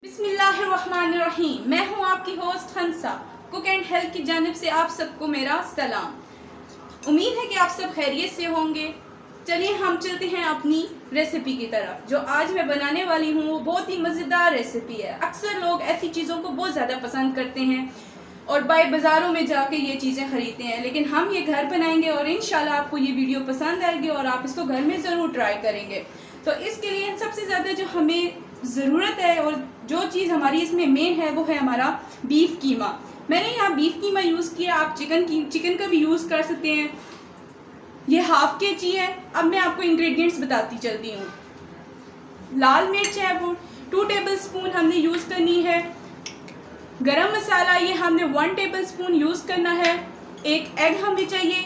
बिस्मिल्लाहिर्रहमानिर्रहीम। मैं हूं आपकी host Hansa. Cook and health की जानिब से आप सबको मेरा सलाम। उम्मीद है कि आप सब खैरियत से होंगे। चलिए हम चलते हैं अपनी रेसिपी की तरफ। जो आज मैं बनाने वाली हूँ वो बहुत ही मज़ेदार रेसिपी है। अक्सर लोग ऐसी चीज़ों को बहुत ज़्यादा पसंद करते हैं और बाज़ारों में जाके ये चीज़ें ख़रीदते हैं, लेकिन हम ये घर बनाएंगे और इंशाल्लाह आपको ये वीडियो पसंद आएगी और आप इसको घर में ज़रूर ट्राई करेंगे। तो इसके लिए सबसे ज़्यादा जो हमें ज़रूरत है और जो चीज़ हमारी इसमें मेन है वो है हमारा बीफ कीमा। मैंने यहाँ बीफ कीमा यूज़ किया, आप चिकन का भी यूज़ कर सकते हैं। ये हाफ केजी है। अब मैं आपको इंग्रेडिएंट्स बताती चलती हूँ। लाल मिर्च है वो 2 टेबलस्पून हमने यूज़ करनी है। गरम मसाला ये हमने 1 टेबलस्पून यूज़ करना है। एक एग हमें चाहिए।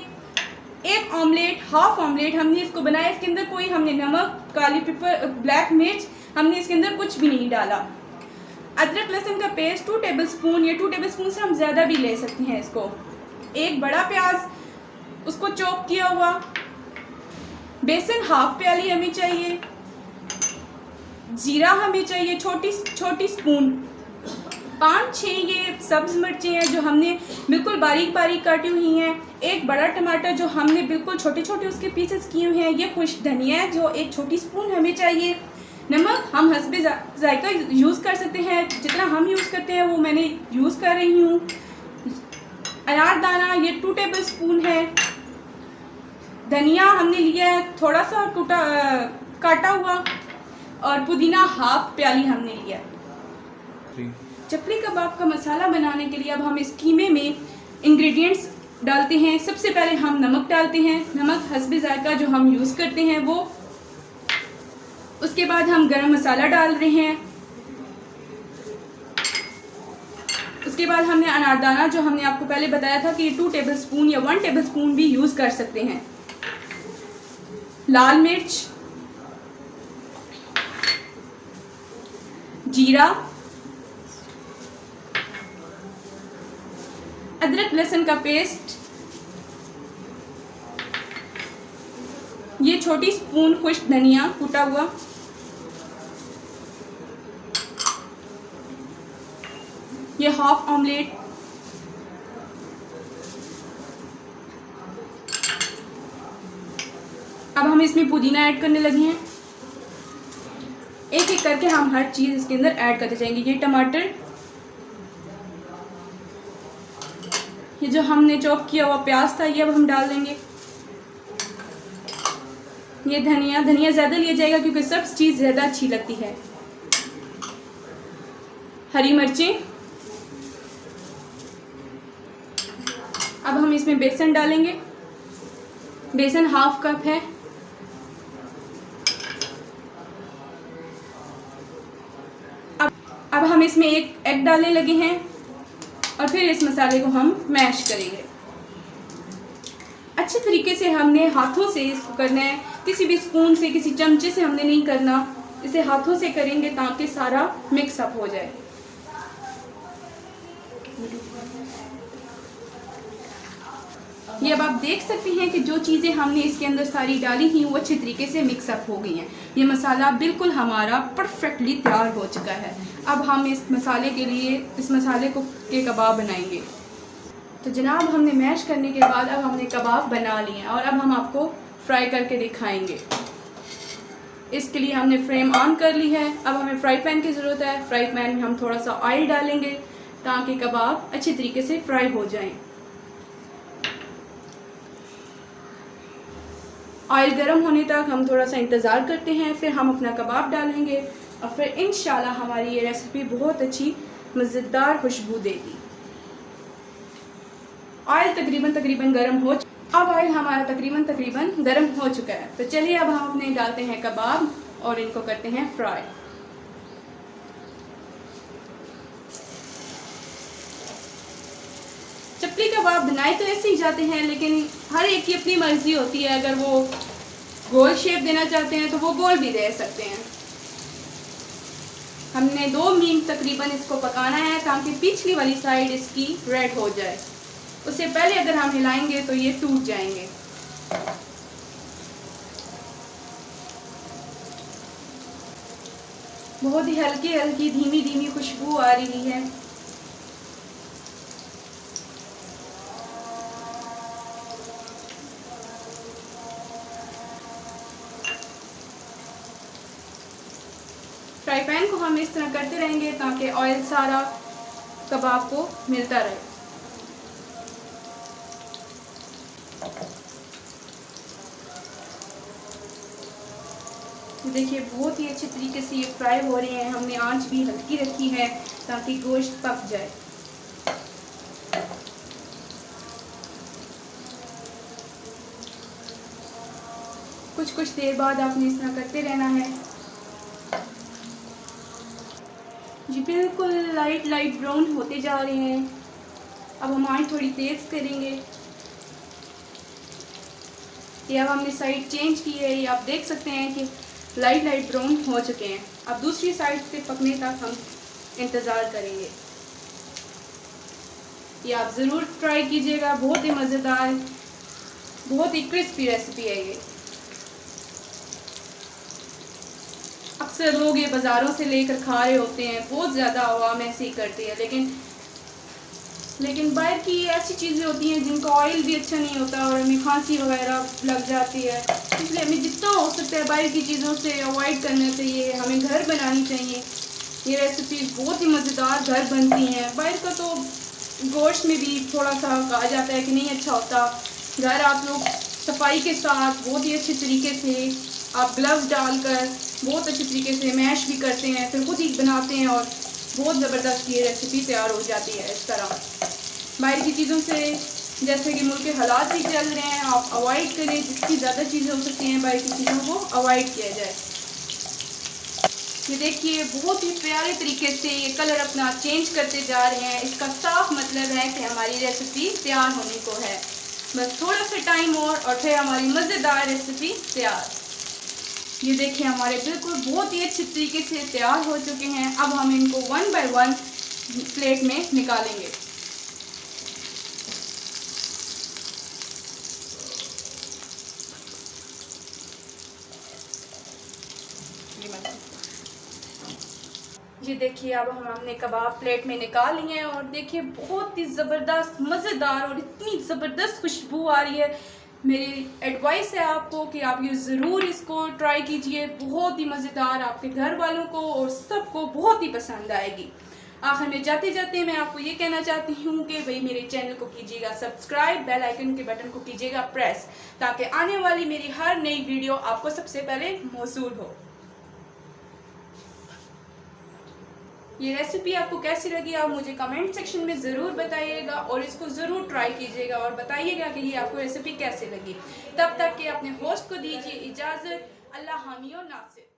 एक ऑमलेट, हाफ ऑमलेट हमने इसको बनाया। इसके अंदर कोई हमने नमक, काली पेपर, ब्लैक मिर्च हमने इसके अंदर कुछ भी नहीं डाला। अदरक लहसुन का पेस्ट 2 टेबलस्पून, ये 2 टेबलस्पून से हम ज़्यादा भी ले सकते हैं इसको। एक बड़ा प्याज उसको चॉप किया हुआ। बेसन हाफ प्याली हमें चाहिए। जीरा हमें चाहिए छोटी स्पून। 5-6 ये सब्ज़ मिर्चें हैं जो हमने बिल्कुल बारीक बारीक काटी हुई हैं। एक बड़ा टमाटर जो हमने बिल्कुल छोटे छोटे उसके पीसेस किए हुए हैं। ये खुश्क धनिया है जो 1 छोटी स्पून हमें चाहिए। नमक हम हस्बे जायका यूज़ कर सकते हैं, जितना हम यूज़ करते हैं वो मैंने यूज़ कर रही हूँ। अनारदाना ये 2 टेबलस्पून है। धनिया हमने लिया है थोड़ा सा काटा हुआ। और पुदीना हाफ प्याली हमने लिया है। चपली कबाब का मसाला बनाने के लिए अब हम इस कीमे में इंग्रेडिएंट्स डालते हैं। सबसे पहले हम नमक डालते हैं। नमक हस्बे जायका जो हम यूज़ करते हैं वो। उसके बाद हम गरम मसाला डाल रहे हैं। उसके बाद हमने अनारदाना जो हमने आपको पहले बताया था कि 2 टेबलस्पून या 1 टेबलस्पून भी यूज़ कर सकते हैं। लाल मिर्च, जीरा, अदरक लहसुन का पेस्ट, ये छोटी स्पून खुश्क धनिया कूटा हुआ, ये हाफ ऑमलेट, अब हम इसमें पुदीना ऐड करने लगे हैं। एक एक करके हम हर चीज़ इसके अंदर ऐड करते जाएंगे। ये टमाटर, ये जो हमने चॉप किया हुआ प्याज था ये अब हम डाल देंगे। ये धनिया ज़्यादा लिया जाएगा क्योंकि सब चीज़ ज़्यादा अच्छी लगती है। हरी मिर्चें, अब हम इसमें बेसन डालेंगे। बेसन हाफ कप है। अब हम इसमें एक एग डालने लगे हैं और फिर इस मसाले को हम मैश करेंगे। अच्छे तरीके से हमने हाथों से इसको करना है, किसी भी स्पून से, किसी चमचे से हमने नहीं करना। इसे हाथों से करेंगे ताकि सारा मिक्सअप हो जाए। ये अब आप देख सकते हैं कि जो चीज़ें हमने इसके अंदर सारी डाली थी वो अच्छे तरीके से मिक्सअप हो गई हैं। ये मसाला बिल्कुल हमारा परफेक्टली तैयार हो चुका है। अब हम इस मसाले के कबाब बनाएंगे। तो जनाब हमने मैश करने के बाद अब हमने कबाब बना लिए हैं और अब हम आपको फ्राई करके दिखाएंगे। इसके लिए हमने फ्लेम ऑन कर ली है। अब हमें फ्राई पैन की ज़रूरत है। फ्राई पैन में हम थोड़ा सा ऑयल डालेंगे ताकि कबाब अच्छी तरीके से फ्राई हो जाएं। ऑयल गर्म होने तक हम थोड़ा सा इंतज़ार करते हैं, फिर हम अपना कबाब डालेंगे और फिर इंशाल्लाह हमारी ये रेसिपी बहुत अच्छी मज़ेदार खुशबू देगी। ऑयल तकरीबन गर्म हो। अब ऑयल हमारा तकरीबन गर्म हो चुका है। तो चलिए अब हम अपने डालते हैं कबाब और इनको करते हैं फ्राई। चपली कबाब बनाए तो ऐसे ही जाते हैं, लेकिन हर एक की अपनी मर्जी होती है। अगर वो गोल शेप देना चाहते हैं तो वो गोल भी दे सकते हैं। हमने 2 मिनट तकरीबन इसको पकाना है ताकि पिछली वाली साइड इसकी रेड हो जाए। उससे पहले अगर हम हिलाएंगे तो ये टूट जाएंगे। बहुत ही हल्की हल्की धीमी धीमी खुशबू आ रही है। फ्राई पैन को हम इस तरह करते रहेंगे ताकि ऑयल सारा कबाब को मिलता रहे। देखिए बहुत ही अच्छे तरीके से ये फ्राई हो रहे हैं। हमने आंच भी हल्की रखी है ताकि गोश्त पक जाए। कुछ कुछ देर बाद आपने इस तरह करते रहना है। जी बिल्कुल लाइट लाइट ब्राउन होते जा रहे हैं। अब हम आंच थोड़ी तेज़ करेंगे। ये अब हमने साइड चेंज की है। ये आप देख सकते हैं कि लाइट लाइट ब्राउन हो चुके हैं। अब दूसरी साइड से पकने तक हम इंतज़ार करेंगे। ये आप ज़रूर ट्राई कीजिएगा, बहुत ही मज़ेदार, बहुत ही क्रिस्पी रेसिपी है ये। अक्सर लोग ये बाज़ारों से लेकर खा रहे होते हैं, बहुत ज़्यादा आवाम ऐसे ही करती है, लेकिन बाहर की ऐसी चीज़ें होती हैं जिनका ऑयल भी अच्छा नहीं होता और हमें खांसी वगैरह लग जाती है। इसलिए हमें जितना हो सकता है बाहर की चीज़ों से अवॉइड करना चाहिए, हमें घर बनानी चाहिए। ये रेसिपी बहुत ही मज़ेदार घर बनती हैं। बाहर का तो गोश्त में भी थोड़ा सा कहा जाता है कि नहीं अच्छा होता। घर आप लोग सफाई के साथ बहुत ही अच्छे तरीके से आप ग्लव्स डालकर बहुत अच्छे तरीके से मैश भी करते हैं, फिर खुद ही बनाते हैं और बहुत ज़बरदस्त ये रेसिपी तैयार हो जाती है। इस तरह बाहर की चीज़ों से जैसे कि मुल्क के हालात भी चल रहे हैं, आप अवॉइड करें। जितनी ज़्यादा चीज़ें हो सकती हैं बाहर की चीज़ों को अवॉइड किया जाए। ये देखिए बहुत ही प्यारे तरीके से ये कलर अपना चेंज करते जा रहे हैं। इसका साफ मतलब है कि हमारी रेसिपी तैयार होने को है। बस थोड़ा सा टाइम और फिर हमारी मज़ेदार रेसिपी तैयार। ये देखिए हमारे बिल्कुल बहुत ही अच्छे तरीके से तैयार हो चुके हैं। अब हम इनको वन बाय वन प्लेट में निकालेंगे। ये देखिए अब हमने कबाब प्लेट में निकाल लिए हैं और देखिए बहुत ही ज़बरदस्त मज़ेदार और इतनी ज़बरदस्त खुशबू आ रही है। मेरी एडवाइस है आपको कि आप ये ज़रूर इसको ट्राई कीजिए। बहुत ही मज़ेदार, आपके घर वालों को और सबको बहुत ही पसंद आएगी। आखिर में जाते जाते मैं आपको ये कहना चाहती हूँ कि भाई मेरे चैनल को कीजिएगा सब्सक्राइब, बेल आइकन के बटन को कीजिएगा प्रेस, ताकि आने वाली मेरी हर नई वीडियो आपको सबसे पहले मौसूल हो। ये रेसिपी आपको कैसी लगी आप मुझे कमेंट सेक्शन में ज़रूर बताइएगा और इसको ज़रूर ट्राई कीजिएगा और बताइएगा कि ये आपको रेसिपी कैसे लगी। तब तक के अपने होस्ट को दीजिए इजाज़त। अल्लाह हामी और नासिर।